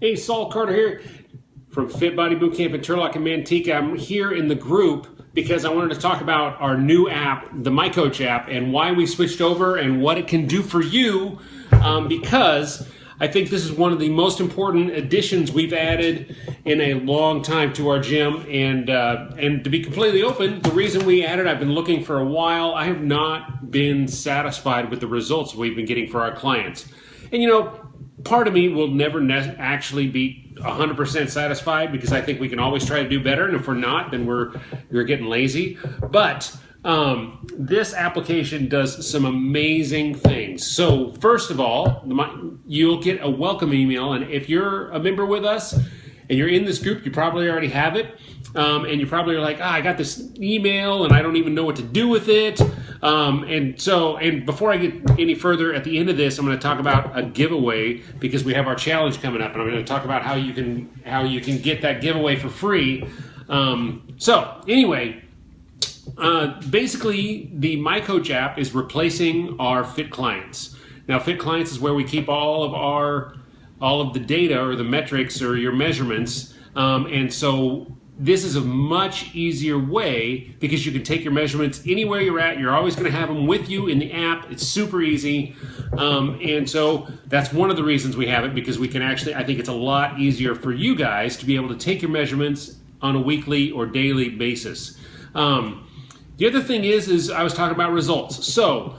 Hey, Saul Carter here from Fit Body Bootcamp in Turlock and Manteca. I'm here in the group because I wanted to talk about our new app, the MyCoach app, and why we switched over and what it can do for you, because I think this is one of the most important additions we've added in a long time to our gym. And to be completely open, the reason we added, I've been looking for a while. I have not been satisfied with the results we've been getting for our clients. And you know, part of me will never actually be 100% satisfied because I think we can always try to do better. And if we're not, then we're getting lazy. But this application does some amazing things. So first of all, you'll get a welcome email. And if you're a member with us and you're in this group, you probably already have it. And you probably are like, I got this email and I don't even know what to do with it. And before I get any further, at the end of this, I'm going to talk about a giveaway because we have our challenge coming up, and I'm going to talk about how you can get that giveaway for free. Basically, the MyCoach app is replacing our Fit Clients. Now, Fit Clients is where we keep all of the data or the metrics or your measurements, and so this is a much easier way because you can take your measurements anywhere you're at. You're always going to have them with you in the app. It's super easy. And so that's one of the reasons we have it, because we can actually, I think it's a lot easier for you guys to be able to take your measurements on a weekly or daily basis. The other thing is I was talking about results. So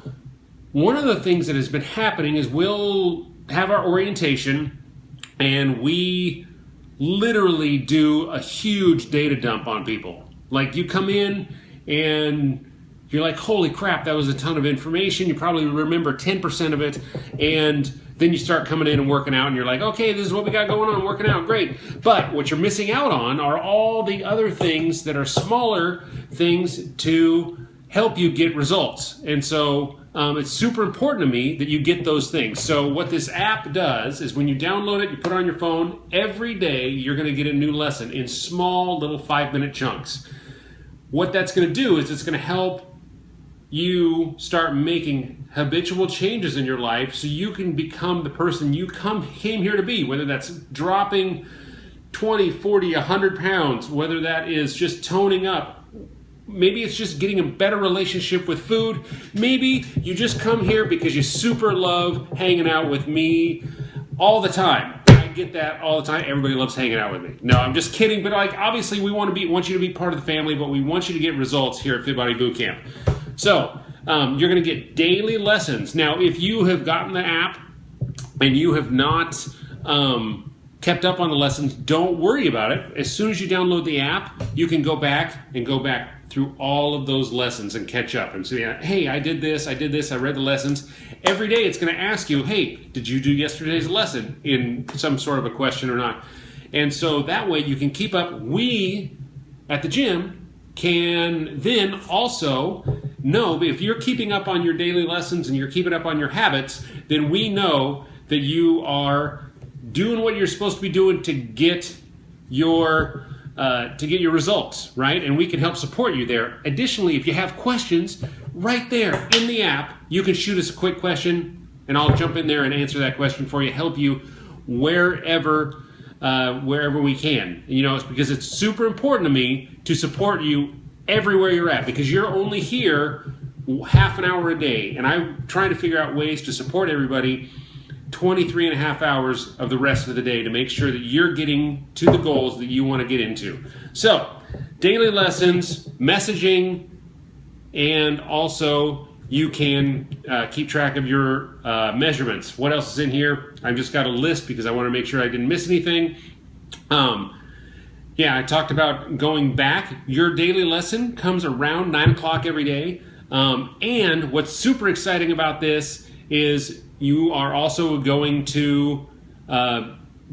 one of the things that has been happening is we'll have our orientation and we literally do a huge data dump on people. Like, you come in and you're like, holy crap, that was a ton of information. You probably remember 10% of it. And then you start coming in and working out and you're like, okay, this is what we got going on, working out, great. But what you're missing out on are all the other things that are smaller things to help you get results. And so it's super important to me that you get those things. So what this app does is when you download it, you put it on your phone, every day you're going to get a new lesson in small little 5-minute chunks. What that's going to do is it's going to help you start making habitual changes in your life so you can become the person you came here to be, whether that's dropping 20, 40, 100 pounds, whether that is just toning up. Maybe it's just getting a better relationship with food. Maybe you just come here because you super love hanging out with me all the time. I get that all the time. Everybody loves hanging out with me. No, I'm just kidding. But like, obviously, we want you to be part of the family, but we want you to get results here at Fit Body Bootcamp. So you're going to get daily lessons. Now, if you have gotten the app and you have not kept up on the lessons, don't worry about it. As soon as you download the app, you can go back through all of those lessons and catch up and say, hey, I did this, I read the lessons. Every day it's going to ask you, hey, did you do yesterday's lesson in some sort of a question or not? And so that way you can keep up. We at the gym can then also know if you're keeping up on your daily lessons and you're keeping up on your habits, then we know that you are doing what you're supposed to be doing to get your results, right? And we can help support you there. Additionally, if you have questions, right there in the app, you can shoot us a quick question and I'll jump in there and answer that question for you, help you wherever we can. You know, it's because it's super important to me to support you everywhere you're at, because you're only here half an hour a day, and I'm trying to figure out ways to support everybody 23 and a half hours of the rest of the day to make sure that you're getting to the goals that you want to get into. So, daily lessons, messaging, and also you can keep track of your measurements. What else is in here? I've just got a list because I want to make sure I didn't miss anything. I talked about going back. Your daily lesson comes around 9 o'clock every day. And what's super exciting about this is you are also going to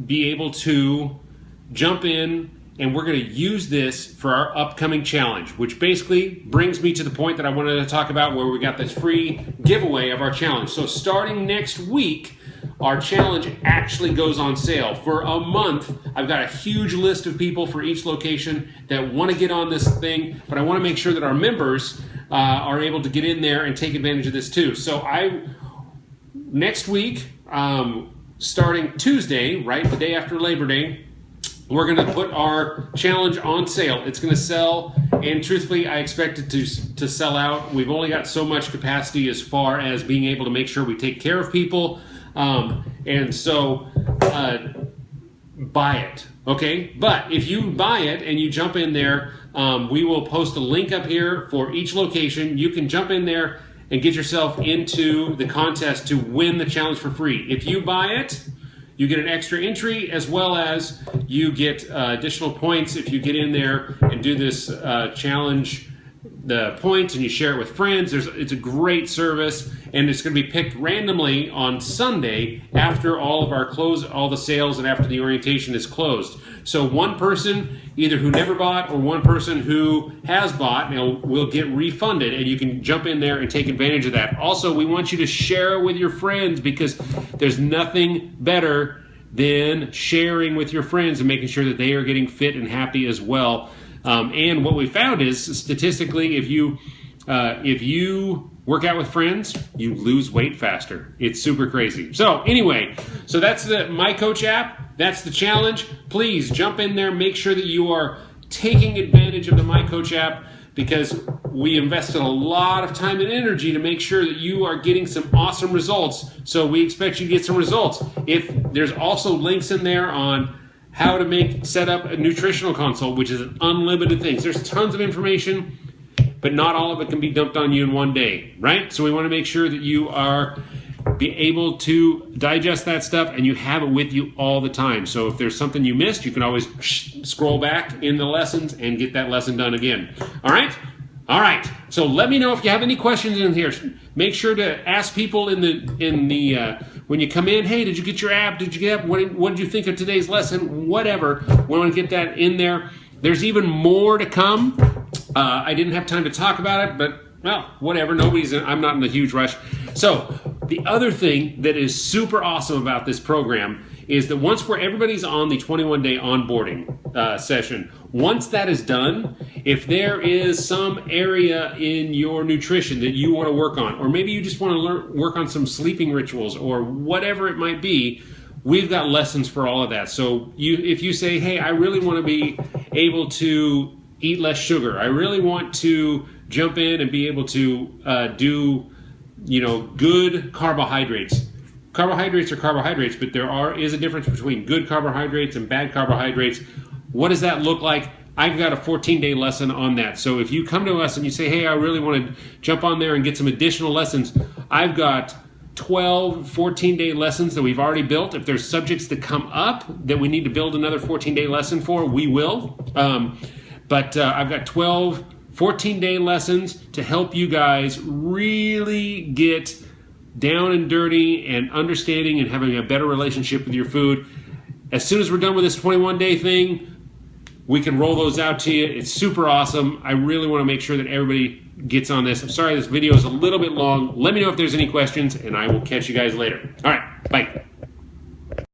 be able to jump in, and we're going to use this for our upcoming challenge, which basically brings me to the point that I wanted to talk about, where we got this free giveaway of our challenge. So starting next week, our challenge actually goes on sale for a month. I've got a huge list of people for each location that want to get on this thing, but I want to make sure that our members are able to get in there and take advantage of this too. So next week, starting Tuesday, right, the day after Labor Day, we're going to put our challenge on sale. It's going to sell, and truthfully, I expect it to sell out. We've only got so much capacity as far as being able to make sure we take care of people, and so buy it, okay? But if you buy it and you jump in there, we will post a link up here for each location. You can jump in there and get yourself into the contest to win the challenge for free. If you buy it, you get an extra entry, as well as you get additional points if you get in there and do this challenge, the points, and you share it with friends. It's a great service, and it's going to be picked randomly on Sunday after all the sales and after the orientation is closed. So one person, either who never bought or one person who has bought, will get refunded, and you can jump in there and take advantage of that. Also, we want you to share with your friends, because there's nothing better than sharing with your friends and making sure that they are getting fit and happy as well. And what we found is, statistically, if you work out with friends, you lose weight faster. It's super crazy. So anyway, so that's the MyCoach app. That's the challenge. Please jump in there. Make sure that you are taking advantage of the MyCoach app, because we invested a lot of time and energy to make sure that you are getting some awesome results. So we expect you to get some results. If there's also links in there on how to set up a nutritional consult, which is an unlimited thing. There's tons of information, but not all of it can be dumped on you in one day, right? So we want to make sure that you are able to digest that stuff and you have it with you all the time. So if there's something you missed, you can always scroll back in the lessons and get that lesson done again. All right? All right. So let me know if you have any questions in here. Make sure to ask people in the when you come in, hey, did you get your app? Did you get what did you think of today's lesson? Whatever. We want to get that in there. There's even more to come. I didn't have time to talk about it, but well, whatever. I'm not in a huge rush. So the other thing that is super awesome about this program is that once everybody's on the 21-day onboarding session, once that is done, if there is some area in your nutrition that you want to work on, or maybe you just want to work on some sleeping rituals or whatever it might be, we've got lessons for all of that. So if you say, hey, I really want to be able to eat less sugar, I really want to jump in and be able to do good carbohydrates. Carbohydrates are carbohydrates, but there is a difference between good carbohydrates and bad carbohydrates. What does that look like? I've got a 14-day lesson on that. So if you come to us and you say, hey, I really want to jump on there and get some additional lessons, I've got 12 14-day lessons that we've already built. If there's subjects that come up that we need to build another 14-day lesson for, we will. But I've got 12 14-day lessons to help you guys really get down and dirty and understanding and having a better relationship with your food. As soon as we're done with this 21-day thing, we can roll those out to you. It's super awesome. I really want to make sure that everybody gets on this. I'm sorry this video is a little bit long. Let me know if there's any questions, and I will catch you guys later. All right, bye.